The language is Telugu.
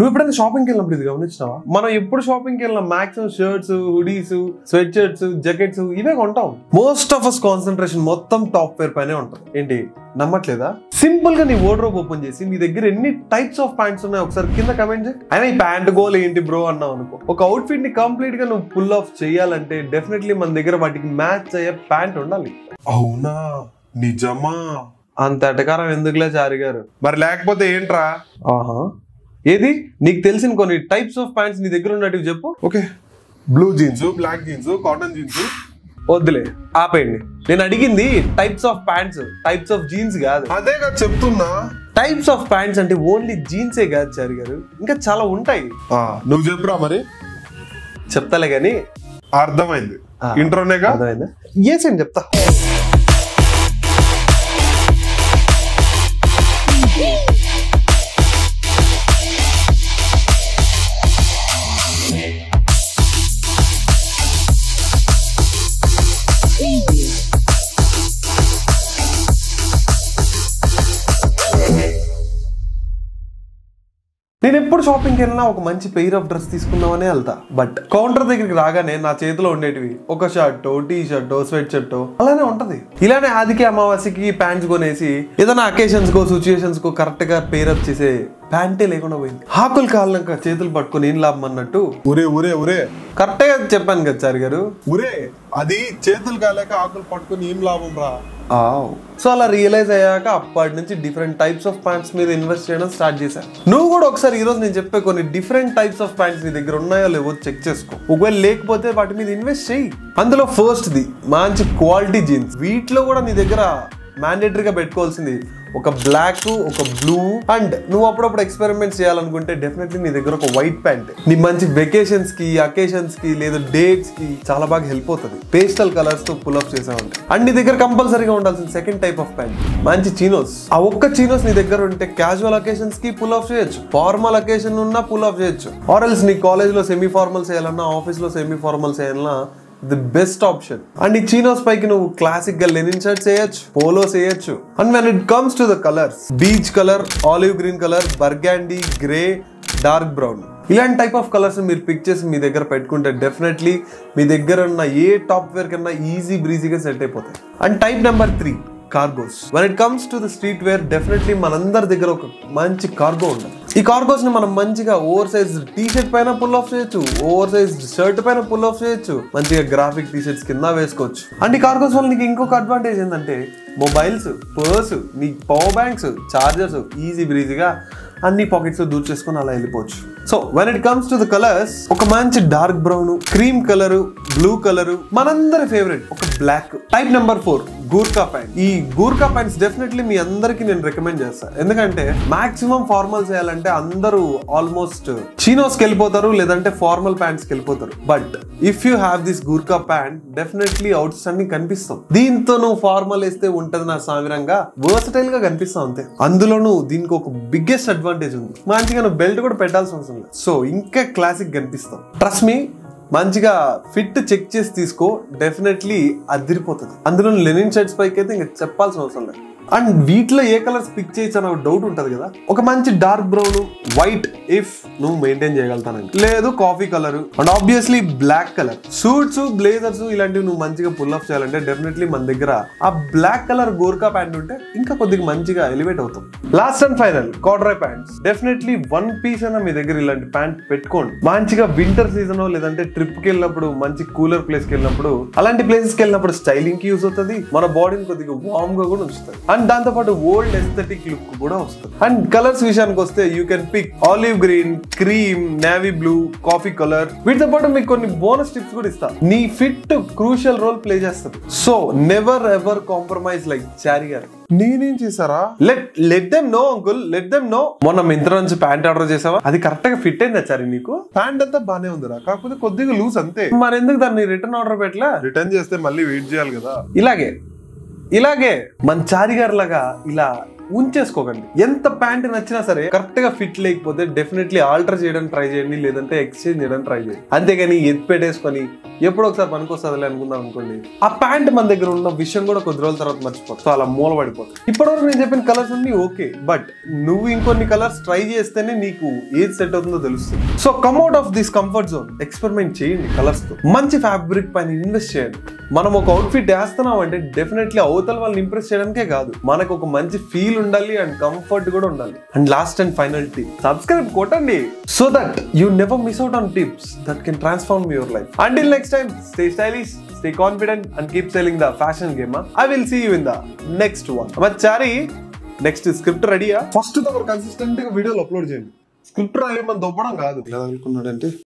నువ్వు ఎప్పుడైనా షాపింగ్కి వెళ్ళినప్పుడు ఇది గమనించినావా? మనం ఎప్పుడు షాపింగ్కి వెళ్ళినా maximum shirts, hoodies, sweat shirts, jackets ఇవే కొంటాం. మోస్ట్ ఆఫ్ అస్ కాన్సన్ట్రేషన్ మొత్తం టాప్ వేర్ పైనే ఉంటుంది. ఏంటి నమ్మట్లేదా? సింపుల్ గా నీ వార్డ్రోబ్ ఓపెన్ చేసి నీ దగ్గర ఎన్ని టైప్స్ ఆఫ్ ప్యాంట్స్ ఉన్నాయో ఒకసారి కింద కమెంట్ చేయి. అయినా ఈ ప్యాంట్ గోల్ ఏంటి బ్రో అన్నావు అనుకో, ఒక అవుట్ ఫిట్ ని కంప్లీట్ గా నువ్వు పుల్ ఆఫ్ చేయాలంటే డెఫినెట్లీ మన దగ్గర వాటికి మ్యాచ్ అయ్యే ప్యాంట్ ఉండాలి. అవునా, నిజమా? అంత ఎటకారం ఎందుకులే చారి గారు? మరి లేకపోతే ఏంట్రా? ఆహా, ఏది నీకు తెలిసిన కొన్ని టైప్స్ ఆఫ్ ప్యాంట్స్ నీ దగ్గర ఉన్నట్టు చెప్పు. Okay, blue jeans, black jeans, cotton jeans. వద్దులే, ఆపేయండి. నేను అడిగింది types of pants, types of jeans కాదు. అదే కదా చెప్తున్నా. టైప్స్ ఆఫ్ ప్యాంట్స్ అంటే ఓన్లీ జీన్సే కాదు చారి గారు, ఇంకా చాలా ఉంటాయి. నువ్వు చెప్పురా మరి. చెప్తాలే గాని. అర్థమైంది, ఇంట్రోనేగా. అర్థమైందా? ఎస్ అని చెప్తా. నేను ఎప్పుడు షాపింగ్కి వెళ్ళినా ఒక మంచి పెయిర్ ఆఫ్ డ్రెస్ తీసుకుందామనే వెళ్తా. బట్ కౌంటర్ దగ్గరికి రాగానే నా చేతిలో ఉండేటివి ఒక షర్టో, టీ షర్టో, స్వెట్ షర్టో అలానే ఉంటది. ఇలానే ఆదికి అమావాస్యకి ప్యాంట్స్ కొనేసి ఏదైనా అకేషన్స్ కో, సిచ్యుయేషన్స్ కో కరెక్ట్ గా పేర్ అప్ చేసే ప్యాంటే లేకుండా పోయింది. ఆకులు కాళ్ళక చేతులు పట్టుకుని ఏం లాభం అన్నట్టు. ఒరే ఒరే ఒరే, కరెక్టే గా చెప్పాను కదా చారి గారు. ఒరే, అది చేతులు కాలేక ఆకులు పట్టుకుని ఏం లాభం రా. సో అలా రియలైజ్ అయ్యాక అప్పటి నుంచి డిఫరెంట్ టైప్స్ ఆఫ్ ప్యాంట్స్ మీద ఇన్వెస్ట్ చేయడం స్టార్ట్ చేశాను. నువ్వు కూడా ఒకసారి ఈ రోజు నేను చెప్పే కొన్ని డిఫరెంట్ టైప్స్ ఆఫ్ ప్యాంట్స్ నీ దగ్గర ఉన్నాయో లేవో చెక్ చేసుకో. ఒకవేళ లేకపోతే వాటి మీద ఇన్వెస్ట్ చేయి. అందులో ఫస్ట్ ది మంచి క్వాలిటీ జీన్స్. వీటిలో కూడా నీ దగ్గర మ్యాండేటరీగా పెట్టుకోవాల్సింది ఒక బ్లాక్, ఒక బ్లూ, అండ్ నువ్వు అప్పుడప్పుడు ఎక్స్పెరిమెంట్స్ చేయాలనుకుంటే డెఫినెట్లీ నీ దగ్గర ఒక వైట్ ప్యాంట్ నీ మంచి వెకేషన్స్ కి, అకేషన్స్ కి లేదా డేట్స్ కి చాలా బాగా హెల్ప్ అవుతుంది. పేస్టల్ కలర్స్ తో పుల్ అప్ చేసామంటే. అండ్ నీ దగ్గర కంపల్సరీగా ఉండాల్సిన సెకండ్ టైప్ ఆఫ్ ప్యాంట్ మంచి చీనోస్. ఆ ఒక్క చీనోస్ నీ దగ్గర ఉంటే క్యాజువల్ అకేషన్స్ కి పుల్ ఆఫ్ చేయొచ్చు, ఫార్మల్ అకేషన్ ఉన్నా పుల్ ఆఫ్ చేయొచ్చు. ఆర్ ఎల్స్ నీ కాలేజ్ లో సెమీ ఫార్మల్స్ వేయాలన్నా, ఆఫీస్ లో సెమీ ఫార్మల్స్ వేయాలన్నా ది బెస్ట్ ఆప్షన్. అండ్ ఈ చీనోస్ పైకి నువ్వు క్లాసిక్ గా లెనిన్ షర్ట్స్ వేయచ్చు, పోలోస్ వేయచ్చు. And when it comes to the colours, beach colour, olive green colour, burgundy, grey, dark brown, ఇలాంటి టైప్ ఆఫ్ కలర్స్ మీరు పిక్ చేసి మీ దగ్గర పెట్టుకుంటే డెఫినెట్లీ మీ దగ్గర ఉన్న ఏ టాప్ వేర్ కన్నా ఈజీ బ్రీజీగా సెట్ అయిపోతాయి. And type number 3, cargos. when it comes to the street wear definitely మనందరి దగ్గర ఒక మంచి కార్గో ఉండాలి. ఈ కార్గోస్ ని మనం మంచిగా ఓవర్ సైజ్ టీ షర్ట్ పైన పుల్ ఆఫ్ చేయొచ్చు, ఓవర్ సైజ్ షర్ట్ పైన పుల్ ఆఫ్ చేయొచ్చు, మంచిగా గ్రాఫిక్ టీ షర్ట్స్ కింద వేసుకోవచ్చు. అండ్ ఈ కార్గోస్ వల్ల నీకు ఇంకొక అడ్వాంటేజ్ ఏంటంటే మొబైల్స్, పర్స్, నీ పవర్ బ్యాంక్స్, చార్జర్స్ ఈజీ బ్రీజీగా అన్ని పాకెట్స్ దూర్ చేసుకుని అలా వెళ్ళిపోవచ్చు. So when it comes to the colours, ఒక మంచి dark brown, cream colour, blue colour, మనందరి ఫేవరెట్ ఒక black. Type number 4, Gurkha pant. ఈ గూర్ఖా ప్యాంట్స్ డెఫినెట్లీ మీ అందరికి నేను రికమెండ్ చేస్తాను. ఎందుకంటే మాక్సిమం ఫార్మల్స్ వేయాలంటే అందరూ ఆల్మోస్ట్ చీనోస్ కి వెళ్ళిపోతారు, లేదంటే ఫార్మల్ ప్యాంట్స్ కి వెళ్ళిపోతారు. But if you have this Gurkha pant definitely outstanding కనిపిస్తాం. దీంతో నువ్వు ఫార్మల్ వేస్తే ఉంటది నా సామిరంగా వర్సటైల్ గా కనిపిస్తావు అంతే. అందులోనూ దీనికి ఒక బిగ్గెస్ట్ అడ్వాంటేజ్ ఉంది, మంచిగా నువ్వు బెల్ట్ కూడా పెట్టాల్సిన అవసరం లేదు. సో ఇంకా క్లాసిక్ కనిపిస్తావు. ట్రస్ట్ మీ, మంచిగా ఫిట్ చెక్ చేసి తీసుకో, డెఫినెట్లీ అదిరిపోతుంది. అందులో లెనిన్ షర్ట్స్ పైకి అయితే ఇంకా చెప్పాల్సిన అవసరం లేదు. అండ్ వీటిలో ఏ కలర్స్ పిక్ చేయొచ్చు అన్న డౌట్ ఉంటది కదా. ఒక మంచి డార్క్ బ్రౌన్, వైట్ ఇఫ్ నువ్వు మెయింటైన్ చేయగలుగుతానండి, లేదు coffee colour, and obviously black colour. Suits, blazers ఇలాంటివి నువ్వు మంచిగా పుల్ ఆఫ్ చేయాలంటే డెఫినెట్లీ మన దగ్గర ఆ బ్లాక్ కలర్ గోర్ఖా ప్యాంట్ ఉంటే ఇంకా కొద్దిగా మంచిగా ఎలివేట్ అవుతాం. Last and final, corduroy pants. Definitely one piece అయినా మీ దగ్గర ఇలాంటి ప్యాంట్ పెట్టుకోండి. మంచిగా వింటర్ సీజన్ లేదంటే ట్రిప్ కి వెళ్ళినప్పుడు, మంచి కూలర్ ప్లేస్ కి వెళ్ళినప్పుడు, అలాంటి ప్లేసెస్ కి వెళ్ళినప్పుడు స్టైలింగ్ కి యూస్ అవుతుంది, మన బాడీని కొద్దిగా వార్మ్ గా కూడా ఉంచుతుంది. అండ్ దాంతో పాటు ఓల్డ్ ఎస్థెటిక్ లుక్ కూడా వస్తుంది. అండ్ కలర్స్ విషయానికి వస్తే you can pick olive green, cream, navy blue, coffee colour. వీటితో పాటు మీకు కొన్ని బోనస్ టిప్స్ కూడా ఇస్తా. నీ ఫిట్ క్రూషియల్ రోల్ ప్లే చేస్తుంది. So never ever compromise like Chari garu. నేనేం చేశారా? Let them know uncle, let them know. మొన్న మింత్రా నుంచి ప్యాంట్ ఆర్డర్ చేసావా? అది కరెక్ట్ గా ఫిట్ అయిందా చారి నీకు? ప్యాంట్ అంతా బానే ఉందిరా, కాకపోతే కొద్దిగా లూజ్ అంతే. మరి ఎందుకు దాన్ని రిటర్న్ ఆర్డర్ పెట్టలా? రిటర్న్ చేస్తే మళ్ళీ వెయిట్ చేయాలి కదా. ఇలాగే మన చారి గారు లాగా ఇలా ఉంచేసుకోకండి. ఎంత ప్యాంట్ నచ్చినా సరే కరెక్ట్ గా ఫిట్ లేకపోతే డెఫినెట్లీ ఆల్టర్ చేయడానికి ట్రై చేయండి, లేదంటే ఎక్స్చేంజ్ చేయడానికి ట్రై చేయండి. అంతేగాని ఎత్తి పెట్టేసుకొని ఎప్పుడో ఒకసారి పనికొస్తుందిలే అనుకుందాం అనుకోండి, ఆ ప్యాంట్ మన దగ్గర ఉన్న విషయం కూడా కొద్ది రోజుల తర్వాత మర్చిపోతుంది. సో అలా మూల పడిపోతుంది. ఇప్పటివరకు నేను చెప్పిన కలర్స్ అన్ని ఓకే, బట్ నువ్వు ఇంకొన్ని కలర్స్ ట్రై చేస్తేనే నీకు ఏది సెట్ అవుతుందో తెలుస్తుంది. So come out of this comfort zone, experiment చేయండి కలర్స్ తో. మంచి ఫ్యాబ్రిక్ పైన ఇన్వెస్ట్ చేయండి. మనం ఒక అవుట్ఫిట్ వేస్తున్నాం అంటే డెఫినెట్లీ అవతల వాళ్ళని ఇంప్రెస్ చేయడానికే కాదు, మనకు ఒక మంచి ఫీల్ ఉండాలి అండ్ కంఫర్ట్ కూడా ఉండాలి. And last and final tip, subscribe కొట్టండి so that you never miss out on tips that can transform your life. Until next time, stay stylish, stay confident and keep selling the fashion game. I will see you in the next one. Machari, next script ready? First consistent గా వీడియోలు అప్లోడ్ చేయండి. స్క్రిప్ట్ రాయమని దొబ్బడం కాదు. ఎలా అనుకున్నాడంటే